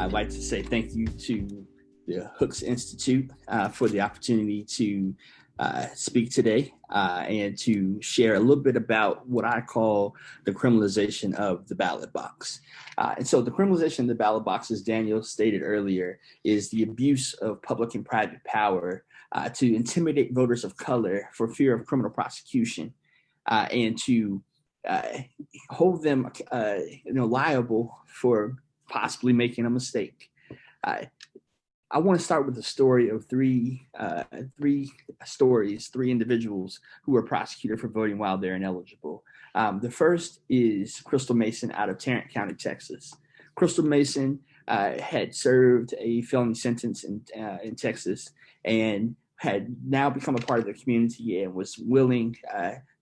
I'd like to say thank you to the Hooks Institute for the opportunity to speak today and to share a little bit about what I call the criminalization of the ballot box. And so the criminalization of the ballot box, as Daniel stated earlier, is the abuse of public and private power to intimidate voters of color for fear of criminal prosecution and to hold them liable for possibly making a mistake. I want to start with the story of three individuals who were prosecuted for voting while they're ineligible. The first is Crystal Mason out of Tarrant County, Texas. Crystal Mason had served a felony sentence in Texas and had now become a part of the community and was willing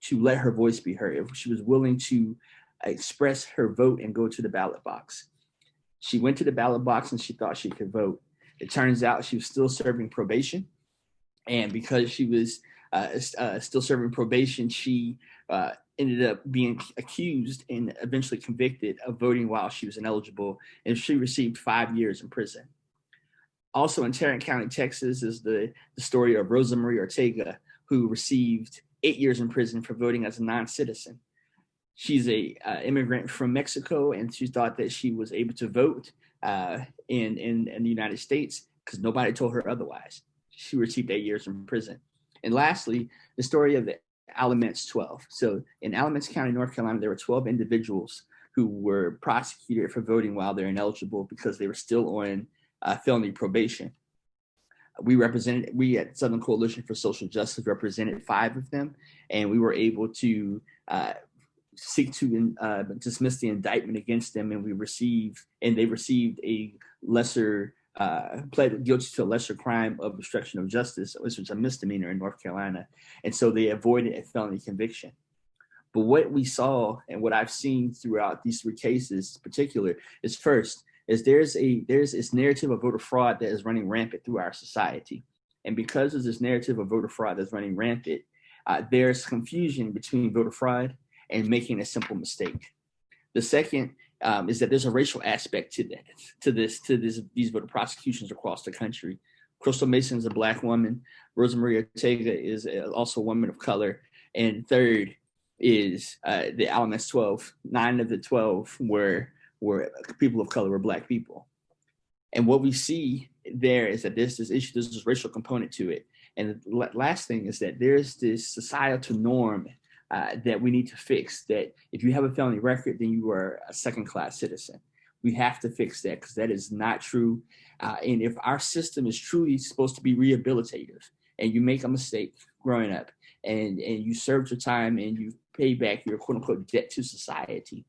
to let her voice be heard. She was willing to express her vote and go to the ballot box. She went to the ballot box and she thought she could vote. It turns out she was still serving probation. And because she was still serving probation, she ended up being accused and eventually convicted of voting while she was ineligible. And she received 5 years in prison. Also in Tarrant County, Texas, is the story of Rosa Marie Ortega, who received 8 years in prison for voting as a non-citizen. She's a immigrant from Mexico, and she thought that she was able to vote in the United States because nobody told her otherwise. She received 8 years in prison. And lastly, the story of the Alamance 12. So in Alamance County, North Carolina, there were 12 individuals who were prosecuted for voting while they're ineligible because they were still on felony probation. We at Southern Coalition for Social Justice represented 5 of them, and we were able to seek to dismiss the indictment against them, and they received a lesser pled guilty to a lesser crime of obstruction of justice, which was a misdemeanor in North Carolina, and so they avoided a felony conviction. But what we saw and what I've seen throughout these 3 cases in particular is first is there's this narrative of voter fraud that is running rampant through our society, and because of this narrative of voter fraud that's running rampant, there's confusion between voter fraud and making a simple mistake. The second is that there's a racial aspect to these voter prosecutions across the country. Crystal Mason is a Black woman. Rosa Marie Ortega is also a woman of color. And third is the Alamance 12. 9 of the 12 were people of color, were Black people. And what we see there is that there's this racial component to it. And the last thing is that there's this societal norm that we need to fix, that if you have a felony record, then you are a second-class citizen. We have to fix that because that is not true. And if our system is truly supposed to be rehabilitative and you make a mistake growing up and you served your time and you pay back your quote-unquote debt to society,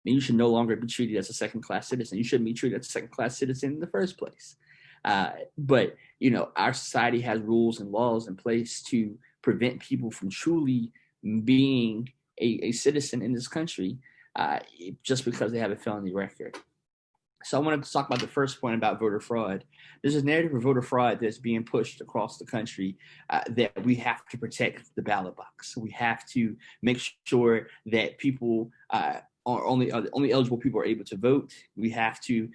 then you should no longer be treated as a second-class citizen. You shouldn't be treated as a second-class citizen in the first place. But, our society has rules and laws in place to prevent people from truly being a citizen in this country just because they have a felony record. So I wanted to talk about the first point about voter fraud. There's a narrative of voter fraud that's being pushed across the country that we have to protect the ballot box. We have to make sure that people only eligible people are able to vote. We have to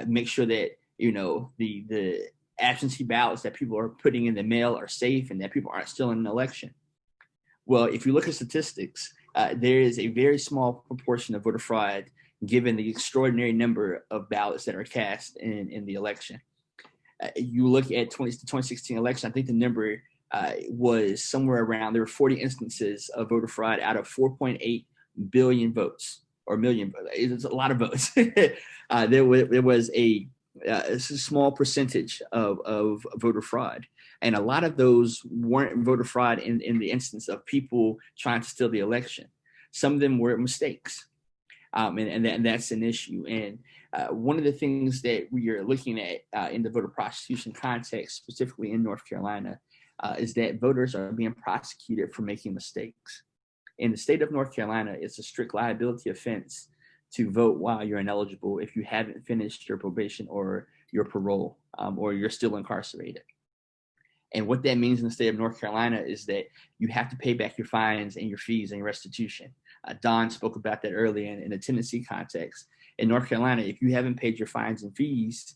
make sure that the absentee ballots that people are putting in the mail are safe and that people aren't stealing an election. Well, if you look at statistics, there is a very small proportion of voter fraud given the extraordinary number of ballots that are cast in the election. You look at the 2016 election, I think the number was somewhere around, there were 40 instances of voter fraud out of 4.8 billion votes, or million. It's a lot of votes. There was a small percentage of voter fraud. And a lot of those weren't voter fraud in the instance of people trying to steal the election. Some of them were mistakes. And that's an issue. And one of the things that we are looking at in the voter prosecution context, specifically in North Carolina, is that voters are being prosecuted for making mistakes. In the state of North Carolina, it's a strict liability offense to vote while you're ineligible if you haven't finished your probation or your parole, or you're still incarcerated. And what that means in the state of North Carolina is that you have to pay back your fines and your fees and your restitution. Don spoke about that earlier in the Tennessee context. in North Carolina, if you haven't paid your fines and fees,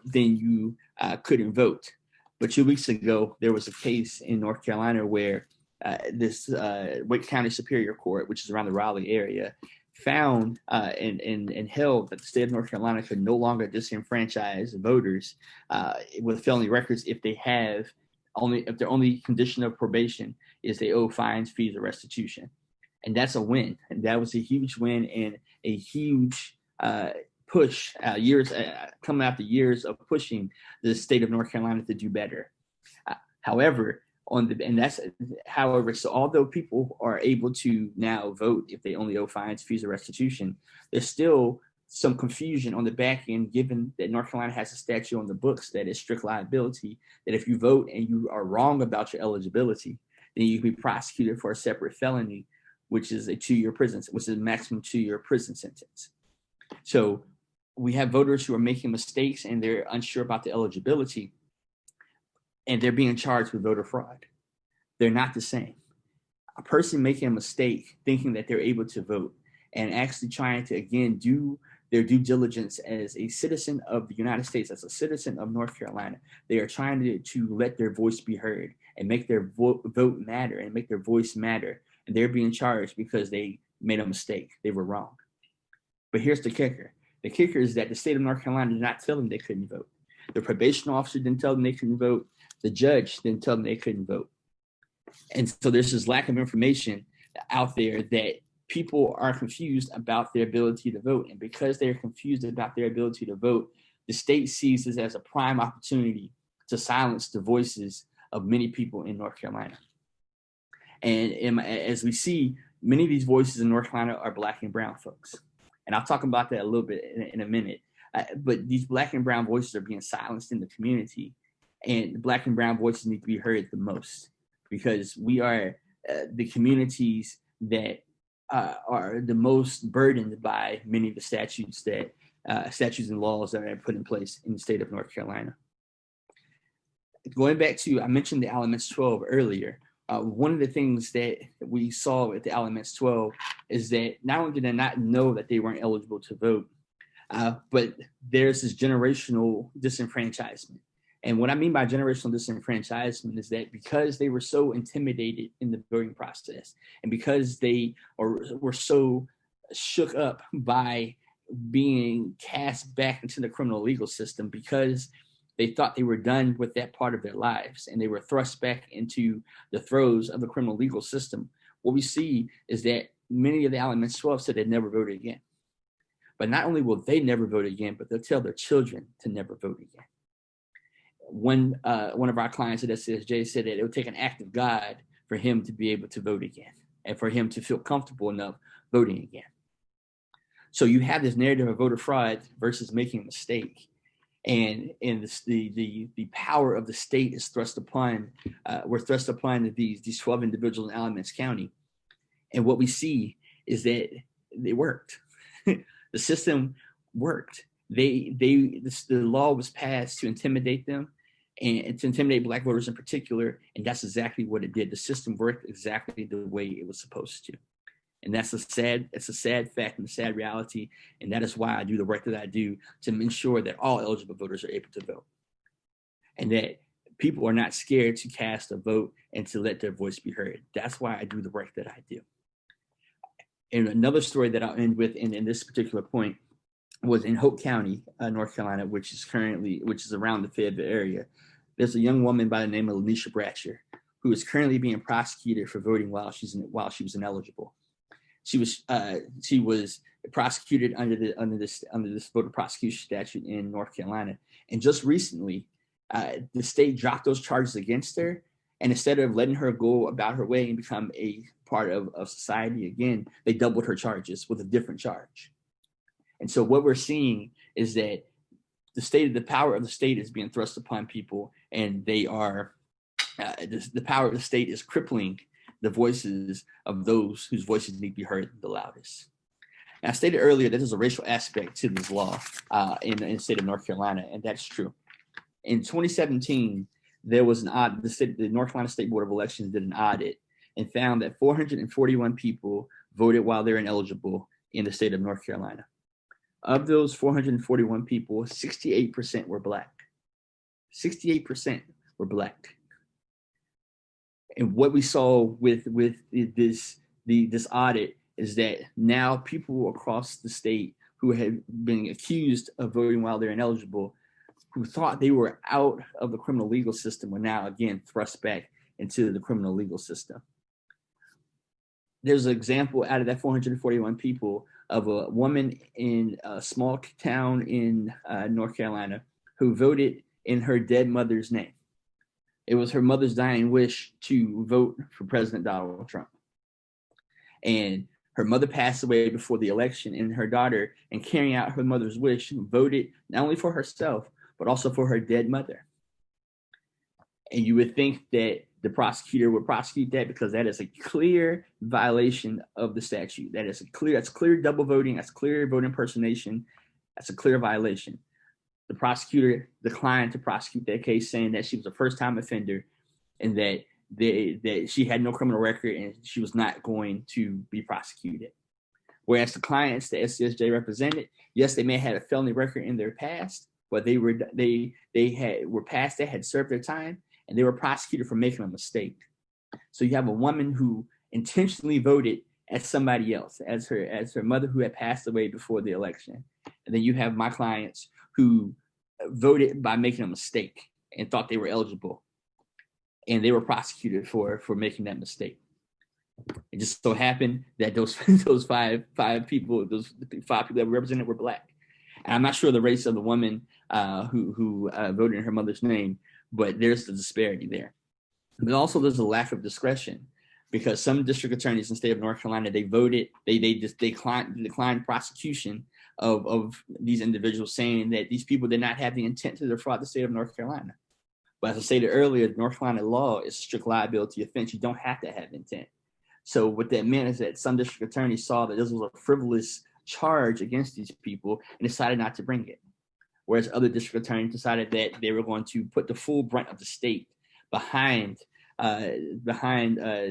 then you couldn't vote. But 2 weeks ago, there was a case in North Carolina where this Wake County Superior Court, which is around the Raleigh area, found and held that the state of North Carolina could no longer disenfranchise voters with felony records if their only condition of probation is they owe fines, fees, or restitution. And that's a win. And that was a huge win and a huge push, coming after years of pushing the state of North Carolina to do better. However, so although people are able to now vote if they only owe fines, fees, or restitution, there's still some confusion on the back end, given that North Carolina has a statute on the books that is strict liability, that if you vote and you are wrong about your eligibility, then you can be prosecuted for a separate felony, which is a 2-year prison, which is a maximum 2-year prison sentence. So we have voters who are making mistakes and they're unsure about the eligibility, and they're being charged with voter fraud. They're not the same. A person making a mistake, thinking that they're able to vote, and actually trying to, again, do their due diligence as a citizen of the United States, as a citizen of North Carolina. They are trying to let their voice be heard and make their vote matter and make their voice matter. And they're being charged because they made a mistake. They were wrong. But here's the kicker. The kicker is that the state of North Carolina did not tell them they couldn't vote. The probation officer didn't tell them they couldn't vote. The judge didn't tell them they couldn't vote. And so there's this lack of information out there that people are confused about their ability to vote. And because they're confused about their ability to vote, the state sees this as a prime opportunity to silence the voices of many people in North Carolina. And as we see, many of these voices in North Carolina are Black and brown folks. And I'll talk about that a little bit in a minute. But these Black and brown voices are being silenced in the community. And the Black and brown voices need to be heard the most, because we are the communities that are the most burdened by many of the statutes and laws that are put in place in the state of North Carolina. Going back to, I mentioned the Elements 12 earlier. One of the things that we saw with the Elements 12 is that not only did they not know that they weren't eligible to vote, but there's this generational disenfranchisement. And what I mean by generational disenfranchisement is that because they were so intimidated in the voting process, and because they were so shook up by being cast back into the criminal legal system, because they thought they were done with that part of their lives and they were thrust back into the throes of the criminal legal system, what we see is that many of the Elements 12 said they'd never vote again. But not only will they never vote again, but they'll tell their children to never vote again. One of our clients at SCSJ said that it would take an act of God for him to be able to vote again and for him to feel comfortable enough voting again. So you have this narrative of voter fraud versus making a mistake. And the power of the state is thrust upon these 12 individuals in Alamance County. And what we see is that it worked. The system worked. The law was passed to intimidate them and to intimidate Black voters in particular. And that's exactly what it did. The system worked exactly the way it was supposed to. And it's a sad fact and a sad reality. And that is why I do the work that I do, to ensure that all eligible voters are able to vote. And that people are not scared to cast a vote and to let their voice be heard. That's why I do the work that I do. And another story that I'll end with in this particular point was in Hope County, North Carolina, which is around the Fayetteville area. There's a young woman by the name of Alicia Bratcher, who is currently being prosecuted for voting while she was ineligible. She was prosecuted under this voter prosecution statute in North Carolina, and just recently, the state dropped those charges against her. And instead of letting her go about her way and become a part of society again, they doubled her charges with a different charge. And so what we're seeing is that the power of the state is being thrust upon people, and they are the power of the state is crippling the voices of those whose voices need to be heard the loudest. Now, I stated earlier that there's a racial aspect to this law in the state of North Carolina, and that's true. In 2017, there was an audit. The North Carolina State Board of Elections did an audit and found that 441 people voted while they're ineligible in the state of North Carolina. Of those 441 people, 68% were Black. 68% were Black. And what we saw with this audit is that now people across the state who had been accused of voting while they're ineligible, who thought they were out of the criminal legal system, were now again thrust back into the criminal legal system. There's an example out of that 441 people of a woman in a small town in North Carolina who voted in her dead mother's name. It was her mother's dying wish to vote for President Donald Trump. And her mother passed away before the election, and her daughter, in carrying out her mother's wish, voted not only for herself, but also for her dead mother. And you would think that the prosecutor would prosecute that because that is a clear violation of the statute. That's clear double voting. That's clear vote impersonation. That's a clear violation. The prosecutor declined to prosecute that case, saying that she was a first-time offender and that she had no criminal record and she was not going to be prosecuted. Whereas the clients the SCSJ represented, yes, they may have had a felony record in their past, but they were past that, had served their time, and they were prosecuted for making a mistake. So you have a woman who intentionally voted as somebody else, as her mother who had passed away before the election. And then you have my clients who voted by making a mistake and thought they were eligible, and they were prosecuted for making that mistake. It just so happened that those five people that were represented were Black. And I'm not sure the race of the woman who voted in her mother's name, but there's the disparity there. But also there's a lack of discretion, because some district attorneys in the state of North Carolina, they declined prosecution of these individuals, saying that these people did not have the intent to defraud the state of North Carolina. But as I stated earlier, North Carolina law is a strict liability offense. You don't have to have intent. So what that meant is that some district attorneys saw that this was a frivolous charge against these people and decided not to bring it. Whereas other district attorneys decided that they were going to put the full brunt of the state behind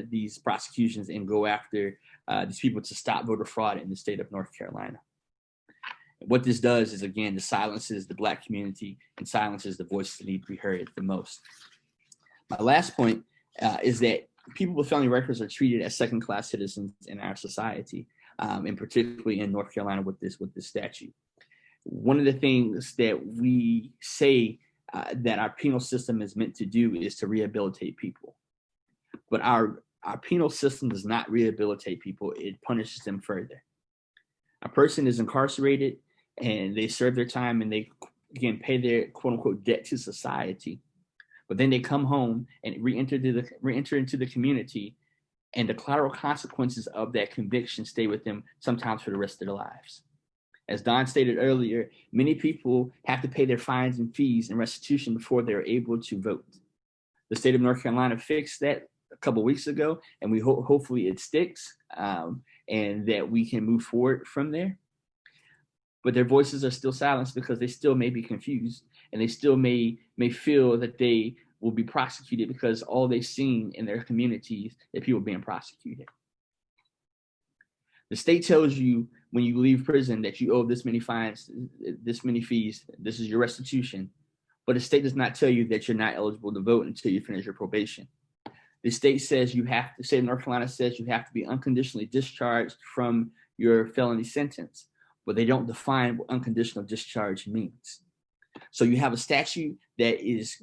these prosecutions and go after these people to stop voter fraud in the state of North Carolina. What this does is, again, it silences the Black community and silences the voices that need to be heard the most. My last point is that people with felony records are treated as second-class citizens in our society, and particularly in North Carolina with this statute. One of the things that we say that our penal system is meant to do is to rehabilitate people. But our penal system does not rehabilitate people. It punishes them further. A person is incarcerated and they serve their time and they, again, pay their quote-unquote debt to society. But then they come home and re-enter into the community, and the collateral consequences of that conviction stay with them sometimes for the rest of their lives. As Don stated earlier, many people have to pay their fines and fees and restitution before they're able to vote. The state of North Carolina fixed that a couple of weeks ago, and we hopefully it sticks, and that we can move forward from there. But their voices are still silenced because they still may be confused, and they still may feel that they will be prosecuted because all they've seen in their communities is people being prosecuted. The state tells you when you leave prison that you owe this many fines, this many fees, this is your restitution. But the state does not tell you that you're not eligible to vote until you finish your probation. The state says the state of North Carolina says you have to be unconditionally discharged from your felony sentence, but they don't define what unconditional discharge means. So you have a statute that is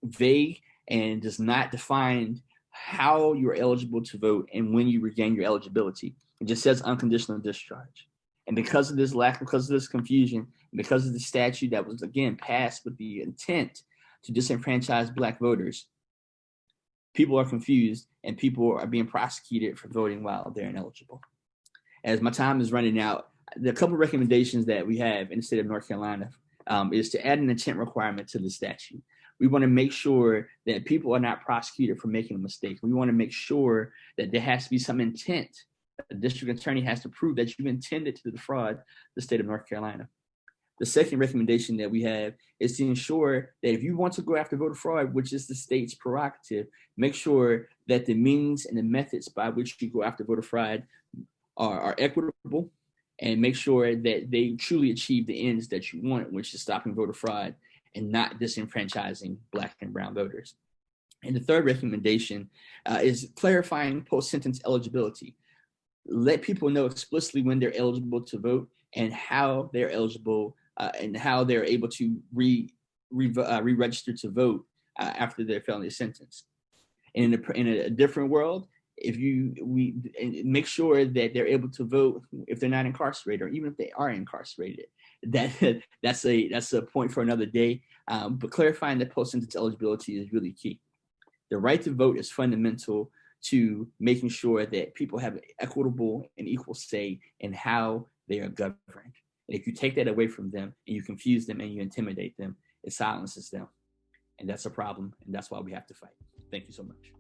vague and does not define how you're eligible to vote and when you regain your eligibility. It just says unconditional discharge. And because of this confusion, because of the statute that was, again, passed with the intent to disenfranchise Black voters, people are confused and people are being prosecuted for voting while they're ineligible. As my time is running out, the couple of recommendations that we have in the state of North Carolina is to add an intent requirement to the statute. We want to make sure that people are not prosecuted for making a mistake. We want to make sure that there has to be some intent. The district attorney has to prove that you intended to defraud the state of North Carolina. The second recommendation that we have is to ensure that if you want to go after voter fraud, which is the state's prerogative, make sure that the means and the methods by which you go after voter fraud are equitable, and make sure that they truly achieve the ends that you want, which is stopping voter fraud and not disenfranchising Black and brown voters. And the third recommendation is clarifying post-sentence eligibility. Let people know explicitly when they're eligible to vote and how they're eligible and how they're able to re-register to vote after their felony sentence. And in a different world, we make sure that they're able to vote if they're not incarcerated, or even if they are incarcerated. That's a point for another day. But clarifying the post-sentence eligibility is really key. The right to vote is fundamental to making sure that people have equitable and equal say in how they are governed. And if you take that away from them and you confuse them and you intimidate them, it silences them. And that's a problem. And that's why we have to fight. Thank you so much.